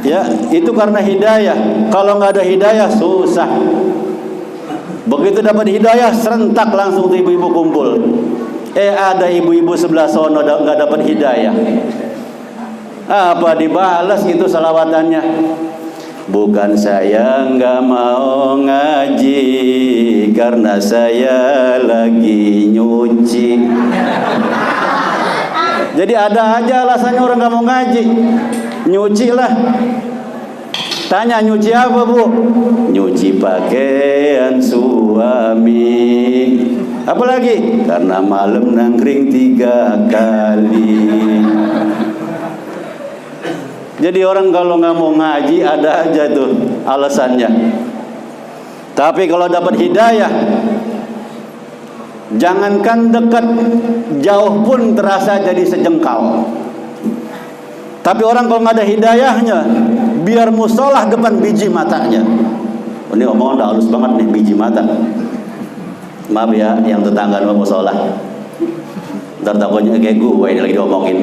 Ya, itu karena hidayah. Kalau nggak ada hidayah susah. Begitu dapat hidayah serentak langsung tuh ibu-ibu kumpul. Ada ibu-ibu sebelah sono nggak dapat hidayah. Apa dibalas itu salawatannya? Bukan saya nggak mau ngaji karena saya lagi nyuci. Jadi ada aja alasannya orang nggak mau ngaji. Nyuci lah. Tanya nyuci apa bu? Nyuci pakaian suami. Apa lagi? Karena malam nangkring 3 kali. Jadi orang kalau nggak mau ngaji ada aja tuh alasannya. Tapi kalau dapat hidayah, jangankan dekat, jauh pun terasa jadi sejengkal. Tapi orang kalau nggak ada hidayahnya, biar musolah depan biji matanya. Ini ngomong udah halus banget nih, biji mata. Maaf ya yang tetangga sama musolah. Ntar takutnya kayak gue ini lagi diomongin.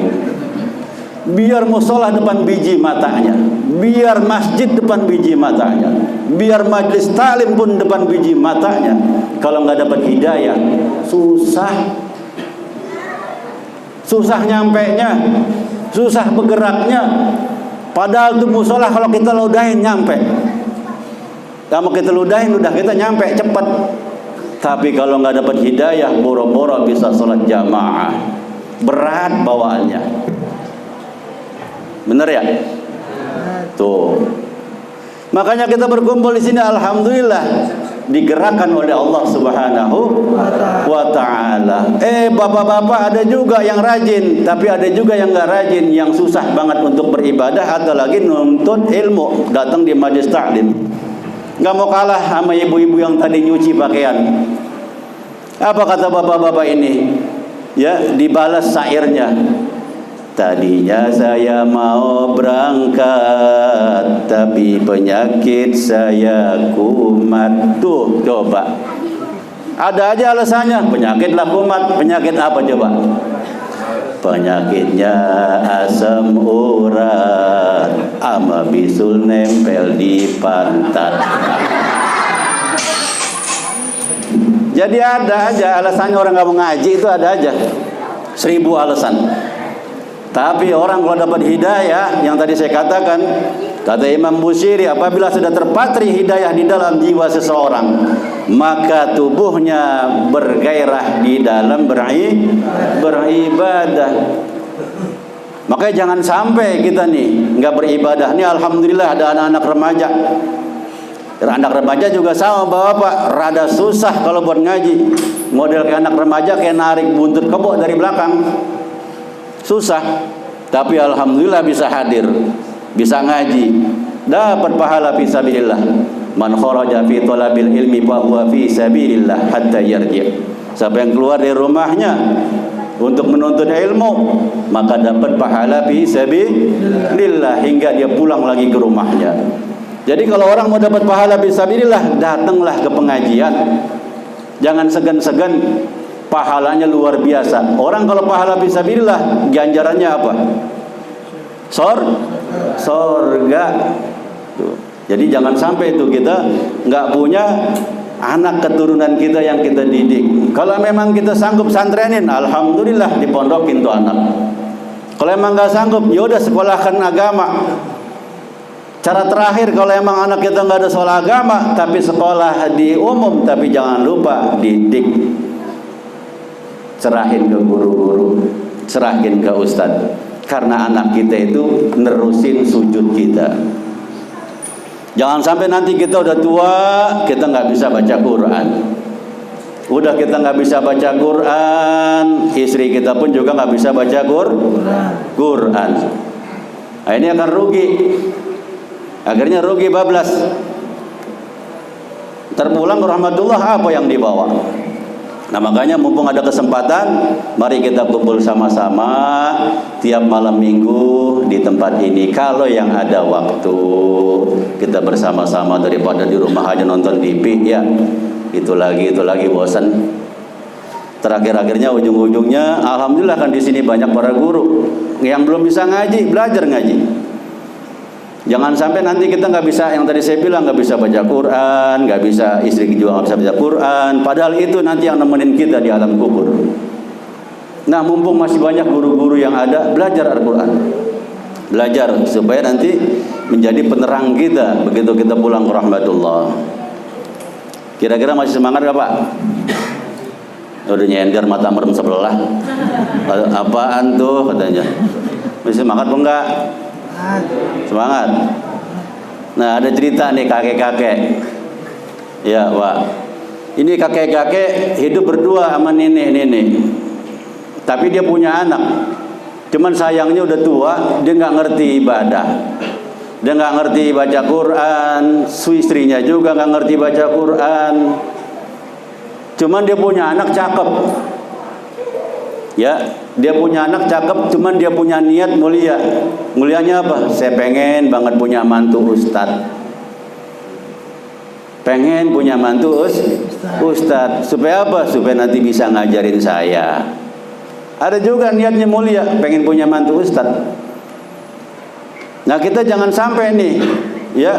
Biar musolah depan biji matanya, biar masjid depan biji matanya, biar majlis taklim pun depan biji matanya. Kalau nggak dapat hidayah, susah nyampenya, susah bergeraknya. Padahal tuh musolah kalau kita ludahin nyampe. Kalau kita ludahin udah kita nyampe cepat. Tapi kalau nggak dapat hidayah, boro-boro bisa sholat jamaah, berat bawaannya. Bener ya? Tuh. Makanya kita berkumpul di sini, alhamdulillah, digerakkan oleh Allah Subhanahu wa taala. Bapak-bapak ada juga yang rajin, tapi ada juga yang enggak rajin, yang susah banget untuk beribadah atau lagi nuntut ilmu, datang di majelis taklim. Enggak mau kalah sama ibu-ibu yang tadi nyuci pakaian. Apa kata bapak-bapak ini? Ya, dibalas syairnya. Tadinya saya mau berangkat, tapi penyakit saya kumat. Tuh, coba. Ada aja alasannya. Penyakit lah kumat. Penyakit apa coba? Penyakitnya asam urat, ama bisul nempel di pantat. Jadi ada aja alasannya orang nggak mau ngaji itu ada aja. 1000 alasan. Tapi orang kalau dapat hidayah, yang tadi saya katakan, kata Imam Busiri, apabila sudah terpatri hidayah di dalam jiwa seseorang, maka tubuhnya bergairah di dalam beribadah. Makanya jangan sampai kita nih nggak beribadah. Nih alhamdulillah ada anak-anak remaja. Anak remaja juga sama bapak, rada susah kalau buat ngaji. Model kayak anak remaja kayak narik buntut kebo dari belakang. Susah, tapi alhamdulillah bisa hadir, bisa ngaji, dapat pahala fi sabilillah. Man kharaja fi talabil ilmi fa huwa fi sabilillah hatta yarji'. Siapa yang keluar dari rumahnya untuk menuntut ilmu, maka dapat pahala fi sabilillah hingga dia pulang lagi ke rumahnya. Jadi kalau orang mau dapat pahala fi sabilillah, datanglah ke pengajian. Jangan segan-segan. Pahalanya luar biasa. Orang kalau pahala fisabilillah, ganjarannya apa? Sorga. Tuh. Jadi jangan sampai itu kita nggak punya anak keturunan kita yang kita didik. Kalau memang kita sanggup santrenin, alhamdulillah dipondokin tuh anak. Kalau emang nggak sanggup, yaudah sekolahkan agama. Cara terakhir kalau emang anak kita nggak ada sekolah agama, tapi sekolah di umum, tapi jangan lupa didik. Serahin ke guru-guru, serahin ke ustadz, karena anak kita itu nerusin sujud kita. Jangan sampai nanti kita udah tua, kita nggak bisa baca Quran. Udah kita nggak bisa baca Quran, istri kita pun juga nggak bisa baca Quran. Nah, ini akan rugi. Akhirnya rugi bablas. Terpulang rahmatullah apa yang dibawa. Nah makanya mumpung ada kesempatan, mari kita kumpul sama-sama tiap malam minggu di tempat ini. Kalau yang ada waktu, kita bersama-sama daripada di rumah aja nonton TV ya. Itu lagi bosan. Terakhir-akhirnya ujung-ujungnya, alhamdulillah kan di sini banyak para guru yang belum bisa ngaji, belajar ngaji. Jangan sampai nanti kita nggak bisa, yang tadi saya bilang, nggak bisa baca Quran, nggak bisa, istri juga nggak bisa baca Quran. Padahal itu nanti yang nemenin kita di alam kubur. Nah, mumpung masih banyak guru-guru yang ada, belajar Al-Quran. Belajar supaya nanti menjadi penerang kita begitu kita pulang ke rahmatullah. Kira-kira masih semangat gak Pak? Udah nyender, mata merem sebelah. Apaan tuh katanya? Masih semangat apa enggak? Semangat. Nah, ada cerita nih kakek-kakek. Ya Pak, ini kakek-kakek hidup berdua sama nenek-nenek. Tapi dia punya anak. Cuman sayangnya udah tua, dia nggak ngerti ibadah, dia nggak ngerti baca Quran, istrinya juga nggak ngerti baca Quran. Cuman dia punya anak cakep, ya, dia punya anak cakep. Cuman dia punya niat mulia. Mulianya apa? Saya pengen banget punya mantu ustad. Pengen punya mantu ustad. Supaya apa? Supaya nanti bisa ngajarin saya. Ada juga niatnya mulia, pengen punya mantu ustad. Nah, kita jangan sampai nih, ya,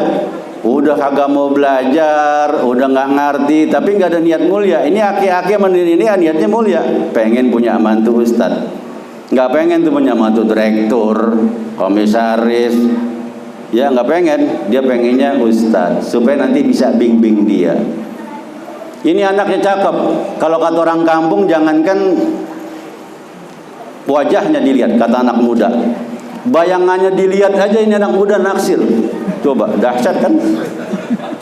udah kagak mau belajar, udah nggak ngerti, tapi nggak ada niat mulia. Ini aki-aki mandiri ini niatnya mulia, pengen punya mantu ustad. Nggak pengen tuh punya mantu direktur, komisaris, ya nggak pengen. Dia pengennya ustad, supaya nanti bisa bimbing dia. Ini anaknya cakep. Kalau kata orang kampung, jangankan wajahnya dilihat, kata anak muda, bayangannya dilihat aja ini anak muda naksir. Coba, dahsyat kan?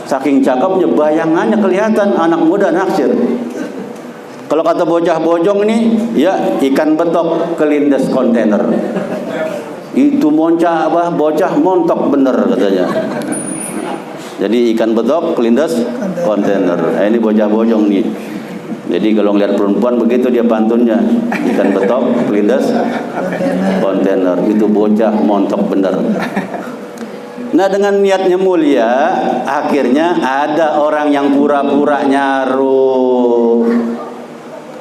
Saking cakepnya, bayangannya kelihatan anak muda naksir. Kalau kata bocah bojong nih, ya ikan betok kelindes kontainer. Itu bocah montok bener katanya. Jadi ikan betok kelindes kontainer. Nah, ini bocah bojong nih. Jadi kalau ngeliat perempuan begitu dia pantunnya, ikan betok kelindes kontainer. Itu bocah montok bener. Nah, dengan niatnya mulia, akhirnya ada orang yang pura-pura nyaruh.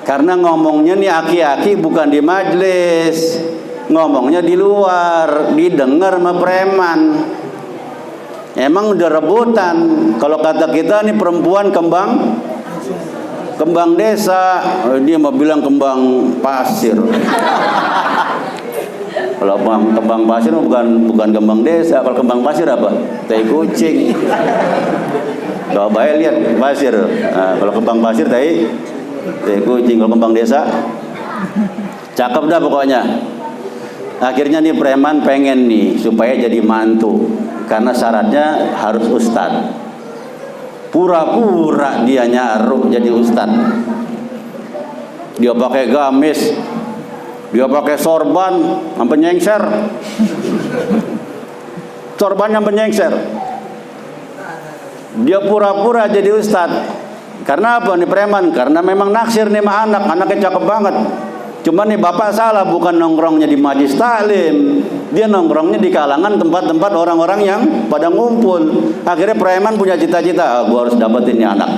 Karena ngomongnya nih aki-aki bukan di majelis, ngomongnya di luar, didengar sama preman. Emang udah rebutan. Kalau kata kita nih perempuan kembang desa, dia mau bilang kembang pasir. Kalau kembang pasir bukan kembang desa. Kalau kembang pasir apa? Tai kucing. Coba ya lihat pasir. Nah, kalau kembang pasir tai kucing. Kalau kembang desa cakep dah pokoknya. Akhirnya nih preman pengen nih supaya jadi mantu, karena syaratnya harus ustad. Pura-pura dia nyaruh jadi ustad. Dia pakai gamis, dia pakai sorban sampai nyengser. Sorbannya sampai nyengser. Dia pura-pura jadi ustad. Karena apa nih preman? Karena memang naksir nih sama anaknya cakep banget. Cuma nih bapak salah, bukan nongkrongnya di majlis taklim, dia nongkrongnya di kalangan tempat-tempat orang-orang yang pada ngumpul. Akhirnya preman punya cita-cita, gua harus dapetin nih anak.